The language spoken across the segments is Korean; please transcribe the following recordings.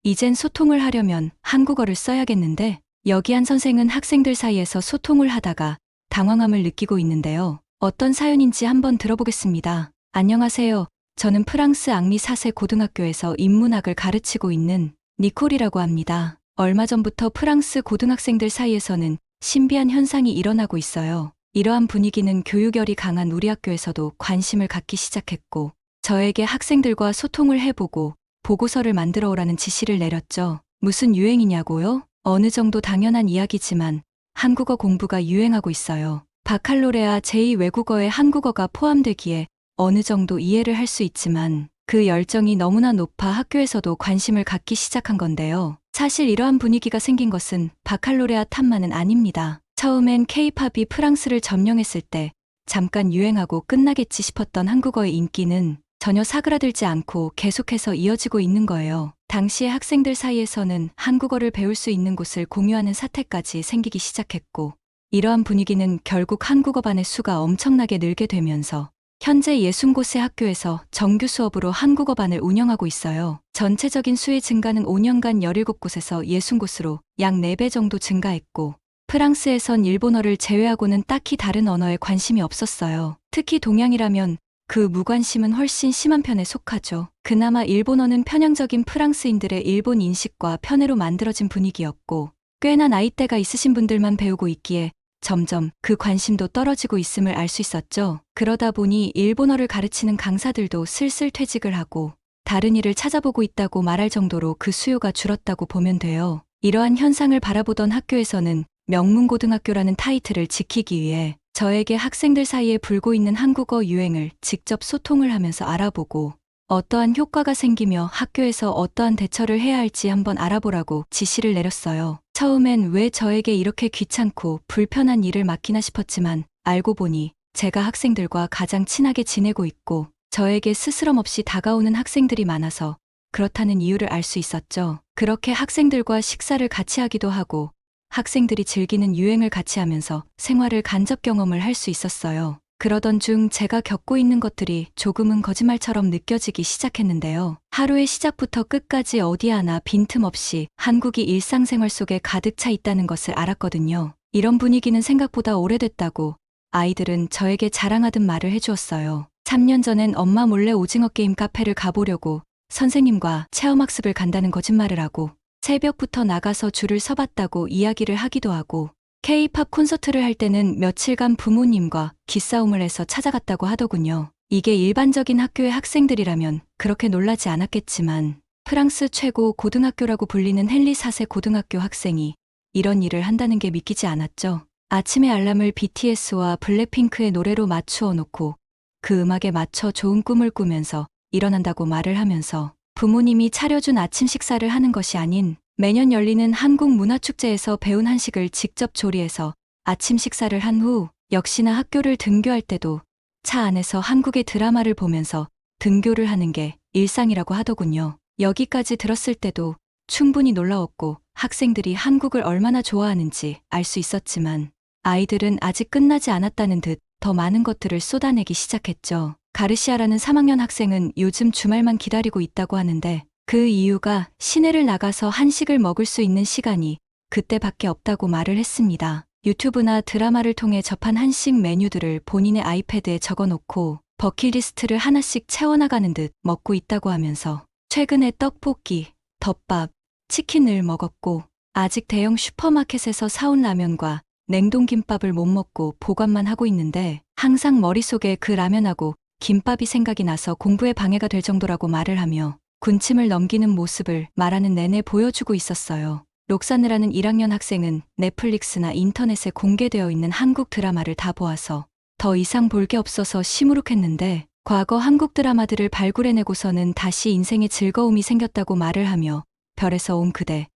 이젠 소통을 하려면 한국어를 써야겠는데 여기 한 선생은 학생들 사이에서 소통을 하다가 당황함을 느끼고 있는데요. 어떤 사연인지 한번 들어보겠습니다. 안녕하세요. 저는 프랑스 앙리 4세 고등학교에서 인문학을 가르치고 있는 니콜이라고 합니다. 얼마 전부터 프랑스 고등학생들 사이에서는 신비한 현상이 일어나고 있어요. 이러한 분위기는 교육열이 강한 우리 학교에서도 관심을 갖기 시작했고 저에게 학생들과 소통을 해보고 보고서를 만들어 오라는 지시를 내렸죠. 무슨 유행이냐고요? 어느 정도 당연한 이야기지만 한국어 공부가 유행하고 있어요. 바칼로레아 제2 외국어에 한국어가 포함되기에 어느 정도 이해를 할 수 있지만 그 열정이 너무나 높아 학교에서도 관심을 갖기 시작한 건데요. 사실 이러한 분위기가 생긴 것은 바칼로레아 탓만은 아닙니다. 처음엔 K-팝이 프랑스를 점령했을 때 잠깐 유행하고 끝나겠지 싶었던 한국어의 인기는 전혀 사그라들지 않고 계속해서 이어지고 있는 거예요. 당시의 학생들 사이에서는 한국어를 배울 수 있는 곳을 공유하는 사태까지 생기기 시작했고 이러한 분위기는 결국 한국어반의 수가 엄청나게 늘게 되면서 현재 60곳의 학교에서 정규 수업으로 한국어반을 운영하고 있어요. 전체적인 수의 증가는 5년간 17곳에서 60곳으로 약 4배 정도 증가했고 프랑스에선 일본어를 제외하고는 딱히 다른 언어에 관심이 없었어요. 특히 동양이라면 그 무관심은 훨씬 심한 편에 속하죠. 그나마 일본어는 편향적인 프랑스인들의 일본 인식과 편애로 만들어진 분위기였고 꽤나 나이대가 있으신 분들만 배우고 있기에 점점 그 관심도 떨어지고 있음을 알 수 있었죠. 그러다 보니 일본어를 가르치는 강사들도 슬슬 퇴직을 하고 다른 일을 찾아보고 있다고 말할 정도로 그 수요가 줄었다고 보면 돼요. 이러한 현상을 바라보던 학교에서는 명문고등학교라는 타이틀을 지키기 위해 저에게 학생들 사이에 불고 있는 한국어 유행을 직접 소통을 하면서 알아보고 어떠한 효과가 생기며 학교에서 어떠한 대처를 해야 할지 한번 알아보라고 지시를 내렸어요. 처음엔 왜 저에게 이렇게 귀찮고 불편한 일을 맡기나 싶었지만 알고 보니 제가 학생들과 가장 친하게 지내고 있고 저에게 스스럼 없이 다가오는 학생들이 많아서 그렇다는 이유를 알 수 있었죠. 그렇게 학생들과 식사를 같이 하기도 하고 학생들이 즐기는 유행을 같이 하면서 생활을 간접 경험을 할 수 있었어요. 그러던 중 제가 겪고 있는 것들이 조금은 거짓말처럼 느껴지기 시작했는데요. 하루의 시작부터 끝까지 어디 하나 빈틈없이 한국이 일상생활 속에 가득 차 있다는 것을 알았거든요. 이런 분위기는 생각보다 오래됐다고 아이들은 저에게 자랑하듯 말을 해주었어요. 3년 전엔 엄마 몰래 오징어 게임 카페를 가보려고 선생님과 체험학습을 간다는 거짓말을 하고 새벽부터 나가서 줄을 서봤다고 이야기를 하기도 하고 K-팝 콘서트를 할 때는 며칠간 부모님과 기싸움을 해서 찾아갔다고 하더군요. 이게 일반적인 학교의 학생들이라면 그렇게 놀라지 않았겠지만 프랑스 최고 고등학교라고 불리는 헨리 4세 고등학교 학생이 이런 일을 한다는 게 믿기지 않았죠. 아침에 알람을 BTS와 블랙핑크의 노래로 맞추어 놓고 그 음악에 맞춰 좋은 꿈을 꾸면서 일어난다고 말을 하면서 부모님이 차려준 아침 식사를 하는 것이 아닌 매년 열리는 한국문화축제에서 배운 한식을 직접 조리해서 아침 식사를 한 후 역시나 학교를 등교할 때도 차 안에서 한국의 드라마를 보면서 등교를 하는 게 일상이라고 하더군요. 여기까지 들었을 때도 충분히 놀라웠고 학생들이 한국을 얼마나 좋아하는지 알 수 있었지만 아이들은 아직 끝나지 않았다는 듯 더 많은 것들을 쏟아내기 시작했죠. 가르시아라는 3학년 학생은 요즘 주말만 기다리고 있다고 하는데 그 이유가 시내를 나가서 한식을 먹을 수 있는 시간이 그때밖에 없다고 말을 했습니다. 유튜브나 드라마를 통해 접한 한식 메뉴들을 본인의 아이패드에 적어놓고 버킷리스트를 하나씩 채워나가는 듯 먹고 있다고 하면서 최근에 떡볶이, 덮밥, 치킨을 먹었고 아직 대형 슈퍼마켓에서 사온 라면과 냉동김밥을 못 먹고 보관만 하고 있는데 항상 머릿속에 그 라면하고 김밥이 생각이 나서 공부에 방해가 될 정도라고 말을 하며 군침을 넘기는 모습을 말하는 내내 보여주고 있었어요. 록사느라는 1학년 학생은 넷플릭스나 인터넷에 공개되어 있는 한국 드라마를 다 보아서 더 이상 볼 게 없어서 시무룩했는데 과거 한국 드라마들을 발굴해내고서는 다시 인생에 즐거움이 생겼다고 말을 하며 별에서 온 그대,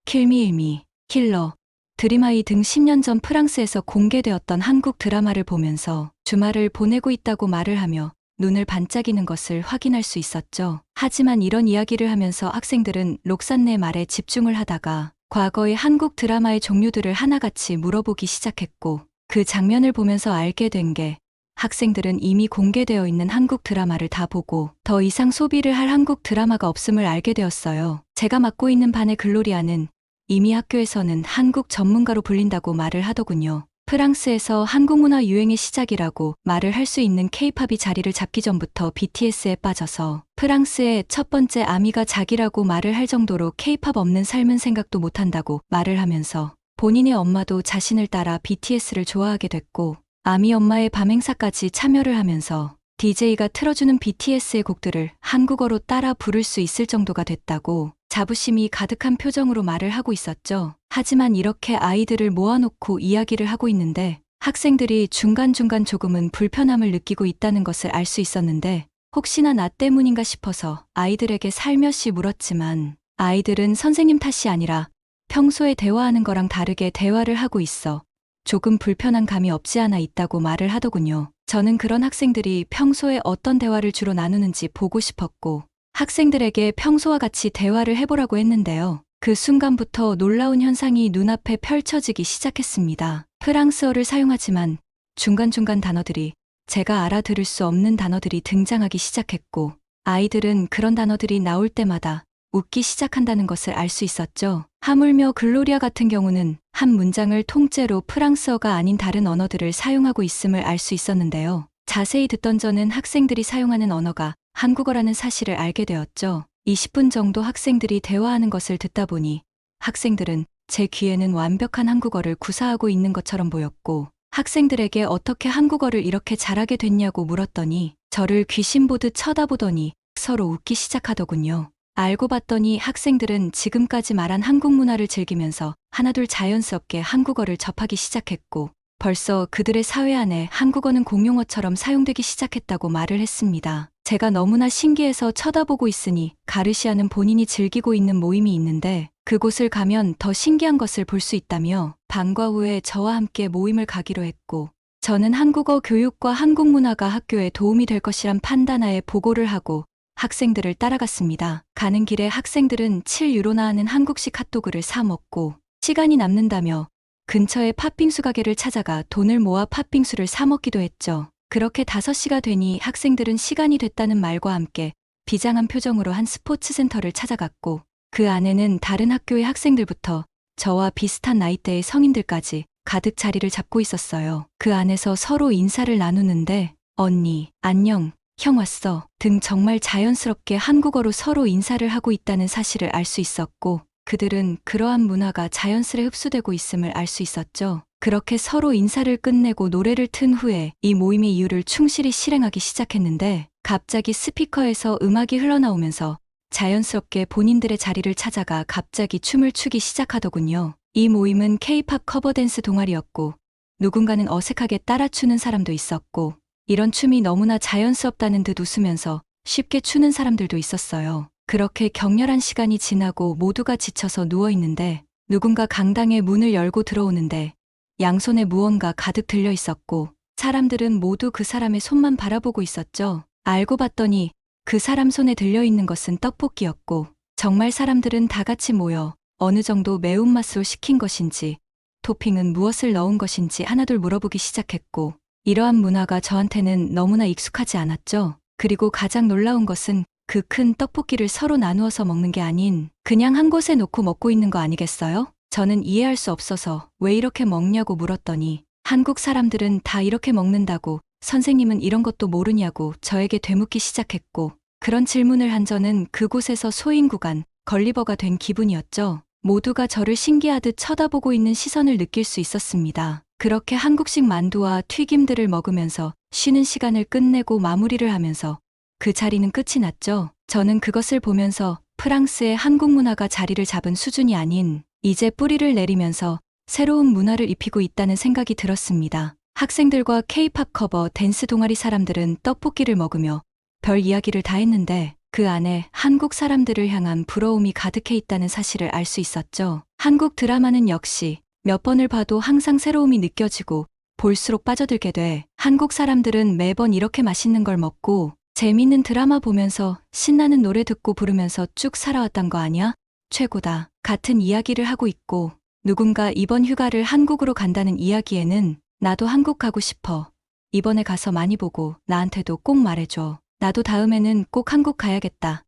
킬미일미, 킬러, 드림하이 등 10년 전 프랑스에서 공개되었던 한국 드라마를 보면서 주말을 보내고 있다고 말을 하며 눈을 반짝이는 것을 확인할 수 있었죠. 하지만 이런 이야기를 하면서 학생들은 록산네 말에 집중을 하다가 과거의 한국 드라마의 종류들을 하나같이 물어보기 시작했고 그 장면을 보면서 알게 된 게 학생들은 이미 공개되어 있는 한국 드라마를 다 보고 더 이상 소비를 할 한국 드라마가 없음을 알게 되었어요. 제가 맡고 있는 반의 글로리아는 이미 학교에서는 한국 전문가로 불린다고 말을 하더군요. 프랑스에서 한국 문화 유행의 시작이라고 말을 할 수 있는 케이팝이 자리를 잡기 전부터 BTS에 빠져서 프랑스의 첫 번째 아미가 자기라고 말을 할 정도로 케이팝 없는 삶은 생각도 못한다고 말을 하면서 본인의 엄마도 자신을 따라 BTS를 좋아하게 됐고 아미 엄마의 밤행사까지 참여를 하면서 DJ가 틀어주는 BTS의 곡들을 한국어로 따라 부를 수 있을 정도가 됐다고 자부심이 가득한 표정으로 말을 하고 있었죠. 하지만 이렇게 아이들을 모아놓고 이야기를 하고 있는데 학생들이 중간중간 조금은 불편함을 느끼고 있다는 것을 알 수 있었는데 혹시나 나 때문인가 싶어서 아이들에게 살며시 물었지만 아이들은 선생님 탓이 아니라 평소에 대화하는 거랑 다르게 대화를 하고 있어 조금 불편한 감이 없지 않아 있다고 말을 하더군요. 저는 그런 학생들이 평소에 어떤 대화를 주로 나누는지 보고 싶었고 학생들에게 평소와 같이 대화를 해보라고 했는데요. 그 순간부터 놀라운 현상이 눈앞에 펼쳐지기 시작했습니다. 프랑스어를 사용하지만 중간중간 단어들이 제가 알아들을 수 없는 단어들이 등장하기 시작했고 아이들은 그런 단어들이 나올 때마다 웃기 시작한다는 것을 알 수 있었죠. 하물며 글로리아 같은 경우는 한 문장을 통째로 프랑스어가 아닌 다른 언어들을 사용하고 있음을 알 수 있었는데요. 자세히 듣던 저는 학생들이 사용하는 언어가 한국어라는 사실을 알게 되었죠. 20분 정도 학생들이 대화하는 것을 듣다 보니 학생들은 제 귀에는 완벽한 한국어를 구사하고 있는 것처럼 보였고 학생들에게 어떻게 한국어를 이렇게 잘하게 됐냐고 물었더니 저를 귀신 보듯 쳐다보더니 서로 웃기 시작하더군요. 알고 봤더니 학생들은 지금까지 말한 한국 문화를 즐기면서 하나둘 자연스럽게 한국어를 접하기 시작했고 벌써 그들의 사회 안에 한국어는 공용어처럼 사용되기 시작했다고 말을 했습니다. 제가 너무나 신기해서 쳐다보고 있으니 가르시아는 본인이 즐기고 있는 모임이 있는데 그곳을 가면 더 신기한 것을 볼 수 있다며 방과 후에 저와 함께 모임을 가기로 했고 저는 한국어 교육과 한국 문화가 학교에 도움이 될 것이란 판단하에 보고를 하고 학생들을 따라갔습니다. 가는 길에 학생들은 7유로나 하는 한국식 핫도그를 사 먹고 시간이 남는다며 근처의 팥빙수 가게를 찾아가 돈을 모아 팥빙수를 사 먹기도 했죠. 그렇게 5시가 되니 학생들은 시간이 됐다는 말과 함께 비장한 표정으로 한 스포츠 센터를 찾아갔고 그 안에는 다른 학교의 학생들부터 저와 비슷한 나이대의 성인들까지 가득 자리를 잡고 있었어요. 그 안에서 서로 인사를 나누는데 언니, 안녕, 형 왔어 등 정말 자연스럽게 한국어로 서로 인사를 하고 있다는 사실을 알 수 있었고 그들은 그러한 문화가 자연스레 흡수되고 있음을 알 수 있었죠. 그렇게 서로 인사를 끝내고 노래를 튼 후에 이 모임의 이유를 충실히 실행하기 시작했는데 갑자기 스피커에서 음악이 흘러나오면서 자연스럽게 본인들의 자리를 찾아가 갑자기 춤을 추기 시작하더군요. 이 모임은 K-팝 커버 댄스 동아리였고 누군가는 어색하게 따라 추는 사람도 있었고 이런 춤이 너무나 자연스럽다는 듯 웃으면서 쉽게 추는 사람들도 있었어요. 그렇게 격렬한 시간이 지나고 모두가 지쳐서 누워있는데 누군가 강당의 문을 열고 들어오는데 양손에 무언가 가득 들려 있었고 사람들은 모두 그 사람의 손만 바라보고 있었죠. 알고 봤더니 그 사람 손에 들려있는 것은 떡볶이였고 정말 사람들은 다 같이 모여 어느 정도 매운맛으로 시킨 것인지 토핑은 무엇을 넣은 것인지 하나둘 물어보기 시작했고 이러한 문화가 저한테는 너무나 익숙하지 않았죠. 그리고 가장 놀라운 것은 그 큰 떡볶이를 서로 나누어서 먹는 게 아닌 그냥 한 곳에 놓고 먹고 있는 거 아니겠어요? 저는 이해할 수 없어서 왜 이렇게 먹냐고 물었더니 한국 사람들은 다 이렇게 먹는다고 선생님은 이런 것도 모르냐고 저에게 되묻기 시작했고 그런 질문을 한 저는 그곳에서 소인구간 걸리버가 된 기분이었죠. 모두가 저를 신기하듯 쳐다보고 있는 시선을 느낄 수 있었습니다. 그렇게 한국식 만두와 튀김들을 먹으면서 쉬는 시간을 끝내고 마무리를 하면서 그 자리는 끝이 났죠. 저는 그것을 보면서 프랑스의 한국 문화가 자리를 잡은 수준이 아닌 이제 뿌리를 내리면서 새로운 문화를 입히고 있다는 생각이 들었습니다. 학생들과 K-팝 커버 댄스 동아리 사람들은 떡볶이를 먹으며 별 이야기를 다 했는데 그 안에 한국 사람들을 향한 부러움이 가득해 있다는 사실을 알 수 있었죠. 한국 드라마는 역시 몇 번을 봐도 항상 새로움이 느껴지고 볼수록 빠져들게 돼. 한국 사람들은 매번 이렇게 맛있는 걸 먹고 재밌는 드라마 보면서 신나는 노래 듣고 부르면서 쭉 살아왔단 거 아니야? 최고다. 같은 이야기를 하고 있고 누군가 이번 휴가를 한국으로 간다는 이야기에는 나도 한국 가고 싶어. 이번에 가서 많이 보고 나한테도 꼭 말해줘. 나도 다음에는 꼭 한국 가야겠다.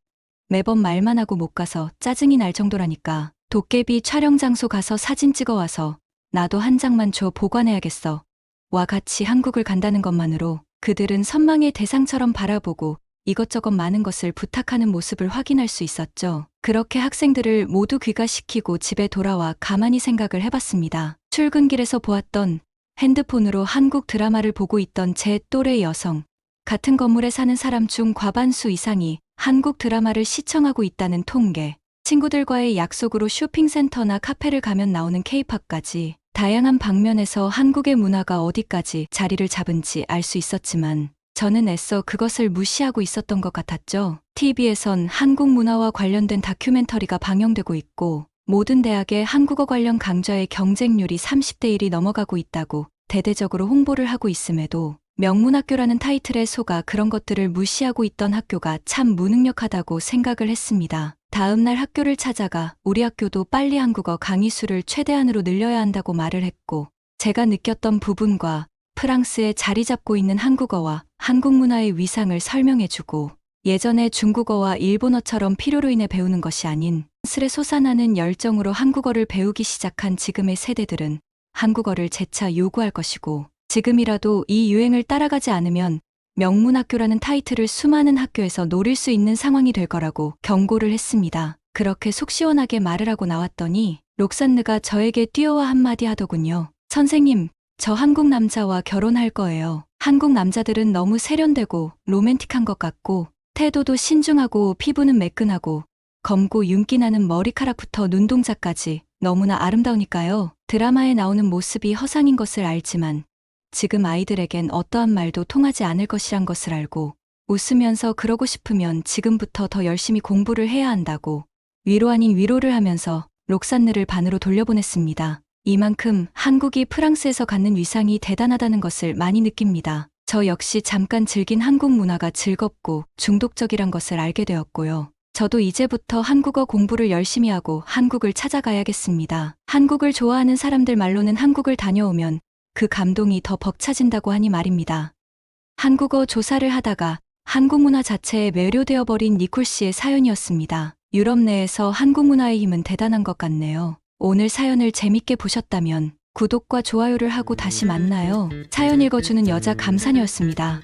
매번 말만 하고 못 가서 짜증이 날 정도라니까. 도깨비 촬영 장소 가서 사진 찍어와서 나도 한 장만 줘 보관해야겠어. 와 같이 한국을 간다는 것만으로 그들은 선망의 대상처럼 바라보고 이것저것 많은 것을 부탁하는 모습을 확인할 수 있었죠. 그렇게 학생들을 모두 귀가시키고 집에 돌아와 가만히 생각을 해봤습니다. 출근길에서 보았던 핸드폰으로 한국 드라마를 보고 있던 제 또래 여성. 같은 건물에 사는 사람 중 과반수 이상이 한국 드라마를 시청하고 있다는 통계. 친구들과의 약속으로 쇼핑센터나 카페를 가면 나오는 케이팝까지 다양한 방면에서 한국의 문화가 어디까지 자리를 잡은지 알 수 있었지만 저는 애써 그것을 무시하고 있었던 것 같았죠. TV에선 한국 문화와 관련된 다큐멘터리가 방영되고 있고 모든 대학의 한국어 관련 강좌의 경쟁률이 30대 1이 넘어가고 있다고 대대적으로 홍보를 하고 있음에도 명문학교라는 타이틀에 속아 그런 것들을 무시하고 있던 학교가 참 무능력하다고 생각을 했습니다. 다음 날 학교를 찾아가 우리 학교도 빨리 한국어 강의 수를 최대한으로 늘려야 한다고 말을 했고 제가 느꼈던 부분과 프랑스에 자리 잡고 있는 한국어와 한국 문화의 위상을 설명해주고 예전에 중국어와 일본어처럼 필요로 인해 배우는 것이 아닌 슬에 솟아나는 열정으로 한국어를 배우기 시작한 지금의 세대들은 한국어를 재차 요구할 것이고 지금이라도 이 유행을 따라가지 않으면 명문학교라는 타이틀을 수많은 학교에서 노릴 수 있는 상황이 될 거라고 경고를 했습니다. 그렇게 속 시원하게 말을 하고 나왔더니 록산느가 저에게 뛰어와 한마디 하더군요. 선생님, 저 한국 남자와 결혼할 거예요. 한국 남자들은 너무 세련되고 로맨틱한 것 같고 태도도 신중하고 피부는 매끈하고 검고 윤기 나는 머리카락부터 눈동자까지 너무나 아름다우니까요. 드라마에 나오는 모습이 허상인 것을 알지만 지금 아이들에겐 어떠한 말도 통하지 않을 것이란 것을 알고 웃으면서 그러고 싶으면 지금부터 더 열심히 공부를 해야 한다고 위로 아닌 위로를 하면서 록산느를 반으로 돌려보냈습니다. 이만큼 한국이 프랑스에서 갖는 위상이 대단하다는 것을 많이 느낍니다. 저 역시 잠깐 즐긴 한국 문화가 즐겁고 중독적이란 것을 알게 되었고요. 저도 이제부터 한국어 공부를 열심히 하고 한국을 찾아가야겠습니다. 한국을 좋아하는 사람들 말로는 한국을 다녀오면 그 감동이 더 벅차진다고 하니 말입니다. 한국어 조사를 하다가 한국 문화 자체에 매료되어 버린 니콜 씨의 사연이었습니다. 유럽 내에서 한국 문화의 힘은 대단한 것 같네요. 오늘 사연을 재밌게 보셨다면 구독과 좋아요를 하고 다시 만나요. 사연 읽어주는 여자 감사녀였습니다.